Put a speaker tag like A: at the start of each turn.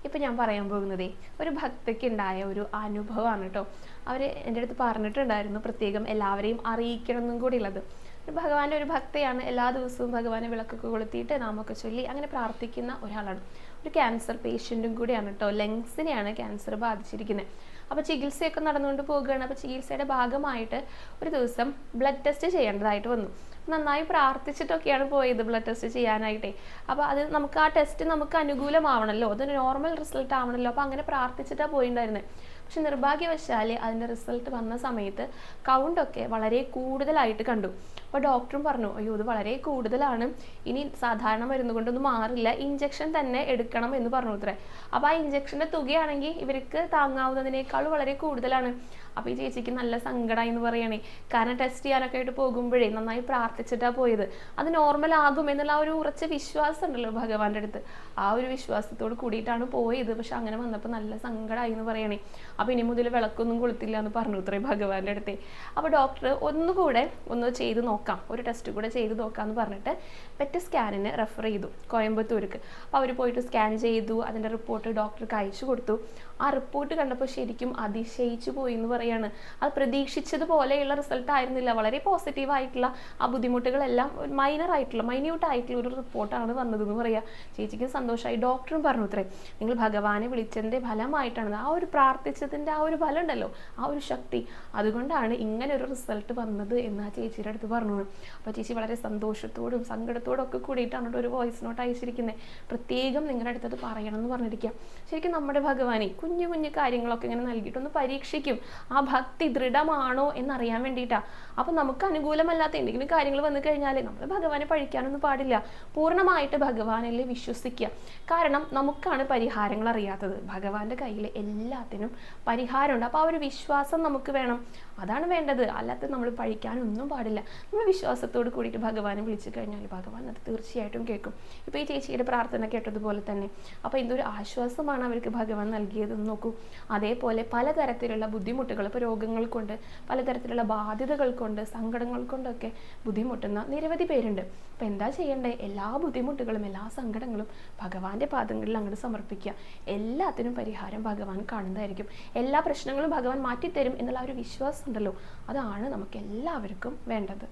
A: ഇപ്പം ഞാൻ പറയാൻ പോകുന്നതേ ഒരു ഭക്തയ്ക്ക് ഉണ്ടായ ഒരു അനുഭവമാണ് കേട്ടോ. അവർ എൻ്റെ അടുത്ത് പറഞ്ഞിട്ടുണ്ടായിരുന്നു പ്രത്യേകം എല്ലാവരെയും അറിയിക്കണം എന്നും കൂടി ഉള്ളത്. ഭഗവാന്റെ ഒരു ഭക്തയാണ്, എല്ലാ ദിവസവും ഭഗവാനെ വിളക്കൊക്കെ കൊളുത്തിയിട്ട് നാമൊക്കെ ചൊല്ലി അങ്ങനെ പ്രാർത്ഥിക്കുന്ന ഒരാളാണ്. ഒരു ക്യാൻസർ പേഷ്യൻറ്റും കൂടിയാണ് കേട്ടോ. ലങ്സിനെയാണ് ക്യാൻസർ ബാധിച്ചിരിക്കുന്നത്. അപ്പോൾ ചികിത്സയൊക്കെ നടന്നുകൊണ്ട് പോകുകയാണ്. അപ്പോൾ ചികിത്സയുടെ ഭാഗമായിട്ട് ഒരു ദിവസം ബ്ലഡ് ടെസ്റ്റ് ചെയ്യേണ്ടതായിട്ട് വന്നു. നന്നായി പ്രാർത്ഥിച്ചിട്ടൊക്കെയാണ് പോയത് ബ്ലഡ് ടെസ്റ്റ് ചെയ്യാനായിട്ടേ. അപ്പോൾ അത് നമുക്ക് ആ ടെസ്റ്റ് നമുക്ക് അനുകൂലമാവണമല്ലോ, അത് നോർമൽ റിസൾട്ട് ആവണമല്ലോ. അപ്പോൾ അങ്ങനെ പ്രാർത്ഥിച്ചിട്ടാണ് പോയിട്ടുണ്ടായിരുന്നത്. പക്ഷെ നിർഭാഗ്യവശാൽ അതിൻ്റെ റിസൾട്ട് വന്ന സമയത്ത് കൗണ്ടൊക്കെ വളരെ കൂടുതലായിട്ട് കണ്ടു. അപ്പോൾ ഡോക്ടറും പറഞ്ഞു, അയ്യോ ഇത് വളരെ കൂടുതലാണ്, ഇനി സാധാരണ മരുന്ന് കൊണ്ടൊന്നും മാറില്ല, ഇഞ്ചക്ഷൻ തന്നെ എടുക്കണം എന്ന് പറഞ്ഞു അത്രേ. അപ്പോൾ ആ ഇഞ്ചക്ഷൻ്റെ തുകയാണെങ്കിൽ ഇവർക്ക് താങ്ങാവുന്നതിനേക്കാൾ വളരെ കൂടുതലാണ്. അപ്പോൾ ഈ ചേച്ചിക്ക് നല്ല സങ്കടമായി എന്ന് പറയണേ. കാരണം ടെസ്റ്റ് ചെയ്യാനൊക്കെ ആയിട്ട് പോകുമ്പോഴേ നന്നായി പ്രാർത്ഥിച്ചിട്ടാണ് പോയത്. അത് നോർമൽ ആകും എന്നുള്ള ഒരു ഉറച്ച വിശ്വാസം ഉണ്ടല്ലോ ഭഗവാന്റെ അടുത്ത്, ആ ഒരു വിശ്വാസത്തോട് കൂടിയിട്ടാണ് പോയത്. പക്ഷെ അങ്ങനെ വന്നപ്പോൾ നല്ല സങ്കടമായി എന്ന് പറയണേ. അപ്പോൾ ഇനി മുതൽ വിളക്കൊന്നും കൊളുത്തില്ല എന്ന് പറഞ്ഞു ഇത്രയും ഭഗവാന്റെ അടുത്തേ. അപ്പോൾ ഡോക്ടർ ഒന്നുകൂടെ ഒന്ന് ചെയ്ത് നോക്കാം, ഒരു ടെസ്റ്റ് കൂടെ ചെയ്ത് നോക്കാമെന്ന് പറഞ്ഞിട്ട് പെറ്റ് സ്കാനിന് റെഫർ ചെയ്തു കോയമ്പത്തൂർക്ക്. അപ്പോൾ അവർ പോയിട്ട് സ്കാൻ ചെയ്തു, അതിൻ്റെ റിപ്പോർട്ട് ഡോക്ടർക്ക് അയച്ചു കൊടുത്തു. ആ റിപ്പോർട്ട് കണ്ടപ്പോൾ ശരിക്കും അതിശയിച്ചു പോയി എന്ന് പറയാണ്. അത് പ്രതീക്ഷിച്ചതുപോലെയുള്ള റിസൾട്ട് ആയിരുന്നില്ല. വളരെ പോസിറ്റീവായിട്ടുള്ള ആ ബുദ്ധിമുട്ടുകളെല്ലാം മൈന്യൂട്ട് ആയിട്ടുള്ള ഒരു റിപ്പോർട്ടാണ് വന്നതെന്ന് പറയാം. ചേച്ചിക്ക് സന്തോഷമായി. ഡോക്ടറും പറഞ്ഞു അത്രേ, നിങ്ങൾ ഭഗവാനെ വിളിച്ചതിൻ്റെ ഫലമായിട്ടാണ്, ആ ഒരു പ്രാർത്ഥിച്ചതിൻ്റെ ആ ഒരു ഫലം ഉണ്ടല്ലോ, ആ ഒരു ശക്തി, അതുകൊണ്ടാണ് ഇങ്ങനെ ഒരു റിസൾട്ട് വന്നത് എന്ന് ആ ചേച്ചിയുടെ അടുത്ത് പറഞ്ഞു. അപ്പോൾ ചേച്ചി വളരെ സന്തോഷത്തോടും സങ്കടത്തോടും ഒക്കെ കൂടിയിട്ടാണ് ഒരു വോയിസ് നോട്ട് അയച്ചിരിക്കുന്നത്. പ്രത്യേകം നിങ്ങളുടെ അടുത്തത് പറയണം എന്ന് പറഞ്ഞിരിക്കുക. ശരിക്കും നമ്മുടെ ഭഗവാനെ കുഞ്ഞു കുഞ്ഞു കാര്യങ്ങളൊക്കെ ഇങ്ങനെ നൽകിയിട്ടൊന്ന് പരീക്ഷിക്കും, ആ ഭക്തി ദൃഢമാണോ എന്നറിയാൻ വേണ്ടിയിട്ടാണ്. അപ്പം നമുക്ക് അനുകൂലമല്ലാത്ത എന്തെങ്കിലും കാര്യങ്ങൾ വന്നു കഴിഞ്ഞാൽ നമ്മൾ ഭഗവാനെ പഴിക്കാനൊന്നും പാടില്ല. പൂർണ്ണമായിട്ട് ഭഗവാനിൽ വിശ്വസിക്കുക. കാരണം നമുക്കാണ് പരിഹാരങ്ങൾ അറിയാത്തത്. ഭഗവാന്റെ കയ്യിൽ എല്ലാത്തിനും പരിഹാരമുണ്ട്. അപ്പോൾ ആ ഒരു വിശ്വാസം നമുക്ക് വേണം, അതാണ് വേണ്ടത്. അല്ലാത്ത നമ്മൾ പഴിക്കാനൊന്നും പാടില്ല. നമ്മൾ വിശ്വാസത്തോട് കൂടിയിട്ട് ഭഗവാനെ വിളിച്ചു കഴിഞ്ഞാൽ ഭഗവാൻ അത് തീർച്ചയായിട്ടും കേൾക്കും. ഇപ്പോൾ ഈ ചേച്ചിയുടെ പ്രാർത്ഥന കേട്ടതുപോലെ തന്നെ. അപ്പോൾ എന്തൊരു ആശ്വാസമാണ് അവർക്ക് ഭഗവാൻ നൽകിയതെന്ന് നോക്കൂ. അതേപോലെ പലതരത്തിലുള്ള ബുദ്ധിമുട്ടുകൾ, ഇപ്പോൾ രോഗങ്ങൾ കൊണ്ട്, പലതരത്തിലുള്ള ബാധ്യതകൾ കൊണ്ട്, സങ്കടങ്ങൾ കൊണ്ടൊക്കെ ബുദ്ധിമുട്ടുന്ന നിരവധി പേരുണ്ട്. അപ്പോൾ എന്താ ചെയ്യേണ്ടേ? എല്ലാ ബുദ്ധിമുട്ടുകളും എല്ലാ സങ്കടങ്ങളും ഭഗവാന്റെ പാദങ്ങളിൽ അങ്ങോട്ട് സമർപ്പിക്കുക. എല്ലാത്തിനും പരിഹാരം ഭഗവാൻ കാണുന്നതായിരിക്കും. എല്ലാ പ്രശ്നങ്ങളും ഭഗവാൻ മാറ്റിത്തരും എന്നുള്ള ഒരു വിശ്വാസം ഉണ്ടല്ലോ, അതാണ് നമുക്ക് എല്ലാവർക്കും വേണ്ടത്.